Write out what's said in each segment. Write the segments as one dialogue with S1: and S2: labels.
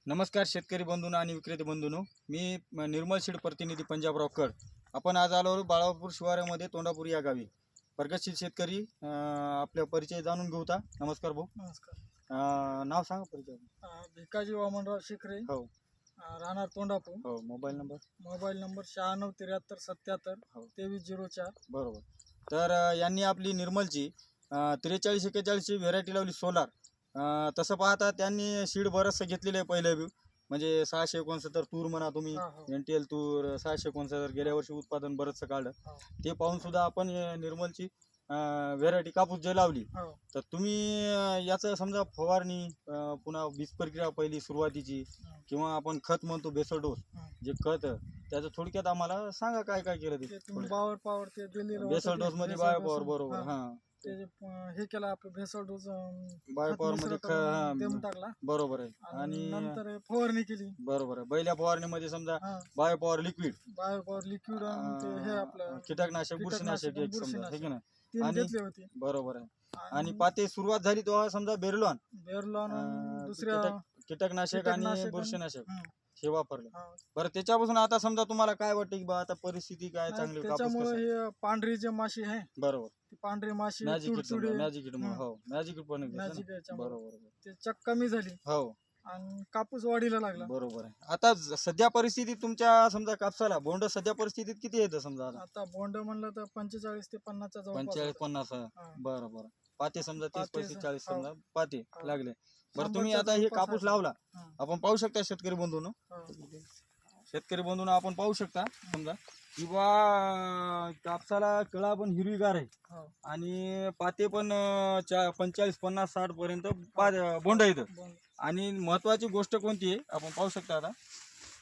S1: नमस्कार शेतकरी बंधूंनो आणि विक्रेते बंधूंनो, मी निर्मल सीड प्रतिनिधी पंजाबराव कड. आपण आज आलो आहोत बाळापूर शिवारामध्ये तोंडापूर या गावी. प्रगतशील शेतकरी आपल्या परिचय जाणून घेऊ. नमस्कार भाऊ.
S2: नमस्कार.
S1: नाव सांगा परिचय.
S2: भिकाजी वामनराव शिखरे,
S1: हो
S2: राहणार तोंडापूर.
S1: हो. Mobile number.
S2: मोबाईल नंबर 967377
S1: हो.
S2: 2304.
S1: बरोबर. तर यांनी आपली निर्मलची 4341 व्हेरायटी लावली सोलार. तसं पाहता त्यांनी सीड बरंचसं घेतलेलं आहे पहिलं बी, म्हणजे 669 तूर म्हणा तुम्ही, NTL तूर 669 गेल्या वर्षी उत्पादन बरंचसं काढलं. ते पाहून सुद्धा आपण निर्मलची व्हेरायटी कापूस जे लावली. तर तुम्ही याचं समजा फवारणी, पुन्हा बीज प्रक्रिया पहिली सुरुवातीची, किंवा आपण खत म्हणतो बेसल डोस, जे खत त्याचं थोडक्यात आम्हाला सांगा काय काय केलं ते.
S2: बायो ते दिलेलं
S1: बेसल डोस मध्ये बायो पॉवर. बरोबर. हा,
S2: ते हे केलं आपलं भेसळ डोस
S1: बायो पॉवर मध्ये
S2: देऊन टाकला.
S1: बरोबर आहे. आणि
S2: नंतर फवारणी केली.
S1: बरोबर आहे. पहिल्या फवारणीमध्ये समजा बायो पॉवर लिक्विड,
S2: लिक्विड आणि हे आपलं
S1: कीटकनाशक, बुरशीनाशक एक समजा, हे की नाही. आणि
S2: घेतले होते.
S1: बरोबर आहे. आणि पाते सुरुवात झाली तेव्हा समजा बेरलॉन
S2: दुसऱ्या
S1: कीटकनाशक आणि बुरशीनाशक हे वापरलं. बरं, त्याच्यापासून आता समजा तुम्हाला काय वाटतं की बा आता परिस्थिती काय चांगली?
S2: त्याच्यामुळे हे पांढरी जे माशी आहे,
S1: बरोबर,
S2: ती पांढरी माशी
S1: मॅजिक किट पण
S2: बरोबर ते चक कमी झाली.
S1: हो.
S2: आणि कापूस वाढीला लागला.
S1: बरोबर आहे. आता सध्या परिस्थितीत तुमच्या समजा कापसाला बोंड सध्या परिस्थितीत किती येतं समजा? आता
S2: बोंड म्हणलं तर 45 ते 50 च्या
S1: 45-50. बरं बरं. पाते समजा 30-35-40 समजा पाते लागले. बरं, तुम्ही आता हे कापूस लावला, आपण पाहू शकता शेतकरी बंधूंनो, आपण पाहू शकता समजा किंवा कापसाला कळा पण हिरवीगार आहे आणि पाते पण 45-50-60 पर्यंत बोंड येतं. आणि महत्वाची गोष्ट कोणती आहे आपण पाहू शकता. आता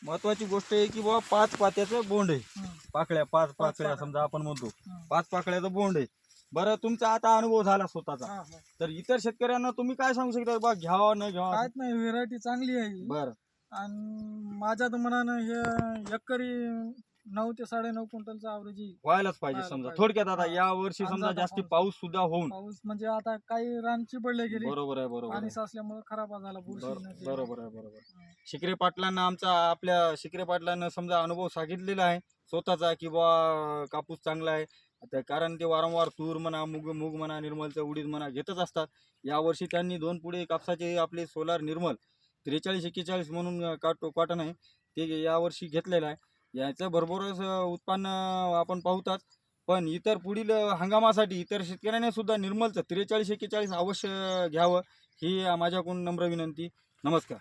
S1: महत्वाची गोष्ट आहे की बाबा 5 पात्याचं बोंड आहे. पाकळ्या 5 पाकळ्या समजा आपण म्हणतो 5 पाकळ्याचं बोंड आहे. बरं, तुमचा आता अनुभव झाला स्वतःचा, तर इतर शेतकऱ्यांना तुम्ही काय सांगू शकता बा, घ्यावा न घ्यावा?
S2: काय नाही, व्हेरायटी चांगली आहे.
S1: बरं.
S2: आणि माझ्या तर मनानं हे एकरी 9 ते 9.5 क्विंटलचा ॲव्हरेज
S1: व्हायलाच पाहिजे समजा. थोडक्यात आता या वर्षी समजा जास्ती पाऊस सुद्धा होऊन,
S2: पाऊस म्हणजे आता काही रानची पडले गेली.
S1: बरोबर आहे. बरोबर
S2: पाणी साचल्यामुळे खराब झाला.
S1: बरोबर आहे. बरोबर. शिकरे पाटलांना आपल्या शिकरे पाटलांना समजा अनुभव सांगितलेला आहे स्वतःचा की बा कापूस चांगला आहे. कारण ते वारंवार तूर म्हणा, मूग म्हणा, निर्मलचं उडीद म्हणा घेतच असतात. यावर्षी त्यांनी 2 पुढे कापसाचे आपले सोलार निर्मल 4341 म्हणून कॉटन आहे ते यावर्षी घेतलेलं आहे. याचं बरोबरच उत्पन्न आपण पाहतात. पण इतर पुढील हंगामासाठी इतर शेतकऱ्यांनी सुद्धा निर्मलचं 4341 अवश्य घ्यावं, ही माझ्याकडून नम्र विनंती. नमस्कार.